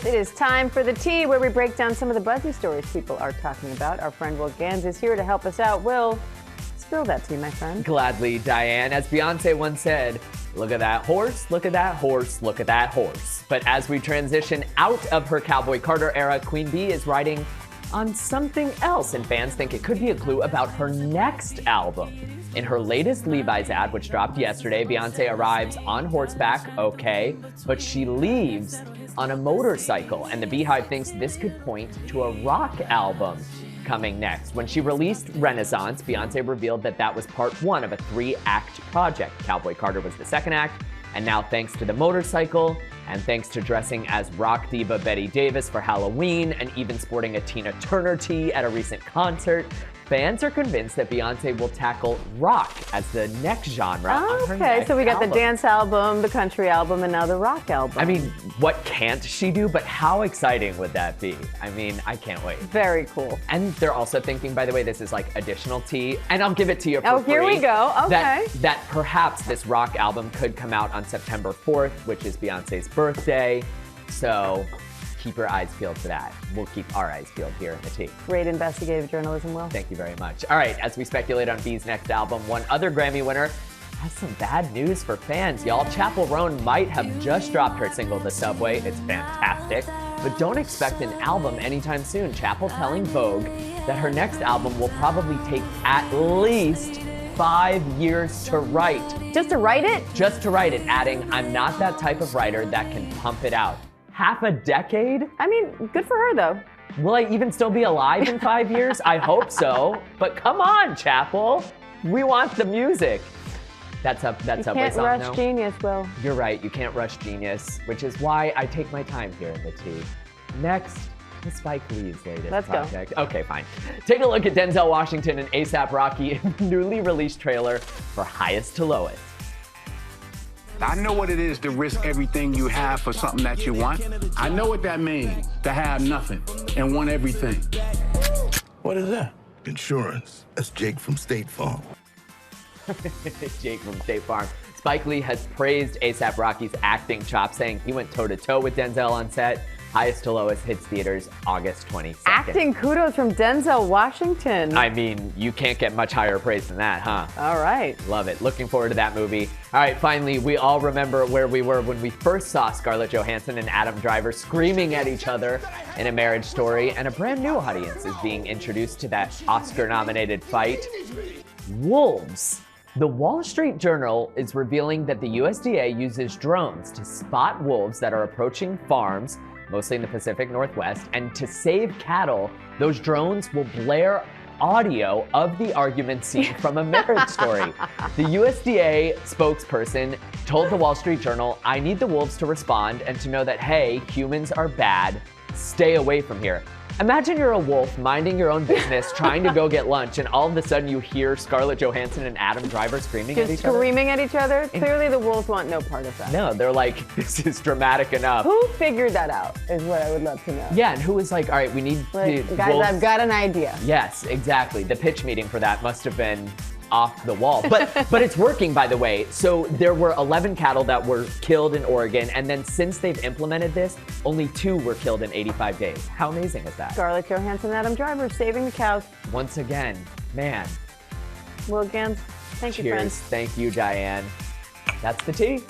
It is time for the tea, where we break down some of the buzzy stories people are talking about. Our friend Will Ganss is here to help us out. Will, spill that tea, my friend. Gladly, Diane. As Beyoncé once said, look at that horse, look at that horse, look at that horse. But as we transition out of her Cowboy Carter era, Queen Bee is riding on something else, and fans think it could be a clue about her next album. In her latest Levi's ad, which dropped yesterday, Beyoncé arrives on horseback, okay, but she leaves on a motorcycle, and the Beehive thinks this could point to a rock album coming next. When she released Renaissance, Beyoncé revealed that that was part one of a 3-act project. Cowboy Carter was the second act, and now thanks to the motorcycle, and thanks to dressing as rock diva Betty Davis for Halloween, and even sporting a Tina Turner tee at a recent concert, fans are convinced that Beyoncé will tackle rock as the next genre on her next so we got album. the dance album, the country album, and now the rock album. I mean, what can't she do? But how exciting would that be? I mean, I can't wait. Very cool. And they're also thinking, by the way, this is like additional tea, and I'll give it to you for free. Here we go. Okay. That perhaps this rock album could come out on September 4th, which is Beyoncé's birthday. So keep your eyes peeled for that. We'll keep our eyes peeled here in the tea. Great investigative journalism, Will. Thank you very much. All right, as we speculate on Bee's next album, one other Grammy winner has some bad news for fans, y'all. Chappell Roan might have just dropped her single, The Subway. It's fantastic, but don't expect an album anytime soon. Chappell telling Vogue that her next album will probably take at least 5 years to write. Just to write it? Just to write it, adding, I'm not that type of writer that can pump it out. Half a decade? I mean, good for her, though. Will I even still be alive in 5 years? I hope so. But come on, Chappell. We want the music. That's up. That's up. You can't rush genius, Will. You're right. You can't rush genius, which is why I take my time here in the tea. Next, the Spike Lee's latest project. Go. Okay, fine. Take a look at Denzel Washington and A$AP Rocky in the newly released trailer for Highest to Lowest. I know what it is to risk everything you have for something that you want. I know what that means, to have nothing and want everything. What is that? Insurance. That's Jake from State Farm. Jake from State Farm. Spike Lee has praised A$AP Rocky's acting chops, saying he went toe-to-toe with Denzel on set. Highest to Lowest hits theaters August 22nd. Acting kudos from Denzel Washington. I mean, you can't get much higher praise than that, huh? All right. Love it. Looking forward to that movie. All right, finally, we all remember where we were when we first saw Scarlett Johansson and Adam Driver screaming at each other in A Marriage Story, and a brand new audience is being introduced to that Oscar-nominated fight. Wolves. The Wall Street Journal is revealing that the USDA uses drones to spot wolves that are approaching farms, mostly in the Pacific Northwest, and to save cattle, those drones will blare audio of the argument scene from A Marriage Story. The USDA spokesperson told the Wall Street Journal, I need the wolves to respond and to know that, hey, humans are bad, stay away from here. Imagine you're a wolf minding your own business, trying to go get lunch, and all of a sudden you hear Scarlett Johansson and Adam Driver screaming at each other. Screaming at each other? Clearly the wolves want no part of that. No, they're like, this is dramatic enough. Who figured that out is what I would love to know. Yeah, and who was like, all right, we need guys, wolves. I've got an idea. Yes, exactly. The pitch meeting for that must have been off the wall. But it's working, by the way. So there were 11 cattle that were killed in Oregon, and then since they've implemented this, only 2 were killed in 85 days. How amazing is that? Scarlett Johansson and Adam Driver saving the cows. Once again, man. Will Ganss, thank you, friends. Thank you, Diane. That's the tea.